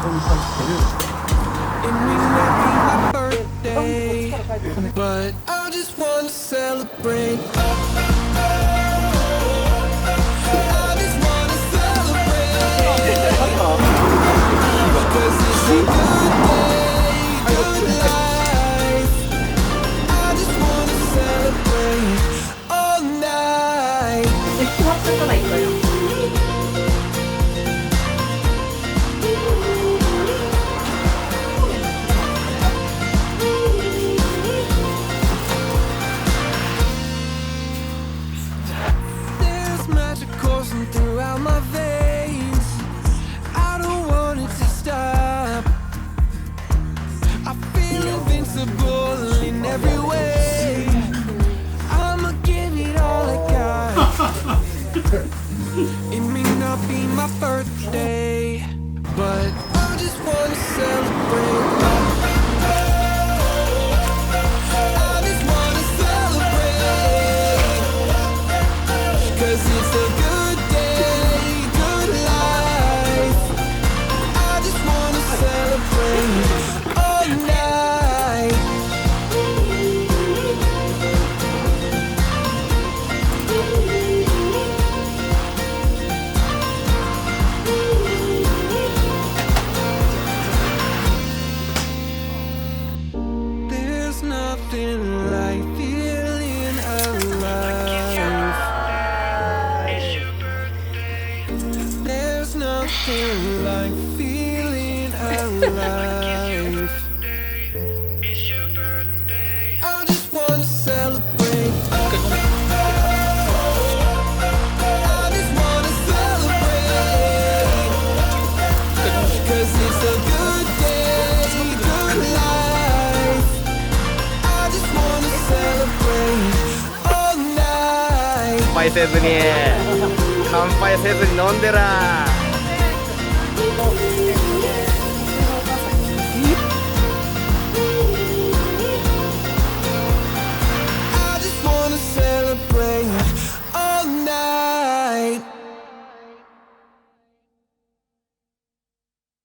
こに入ってる But I just wanna celebrate. I just wanna celebrate. Because it's a good day, good life. I just wanna celebrate all night. 決まっちゃったらいいかよ。Throughout my veins, I don't want it to stop. I feel invincible in every way. I'ma give it all I got. It may not be my birthday, but I just wanna celebrate. I just wanna celebrate, 'cause it's a good all night. There's nothing like feeling alive. There's nothing like feeling alive. I just wanna celebrate. I just wanna celebrate, 'cause it's a good day, good life. I just wanna celebrate all night. 乾杯せずに飲んでら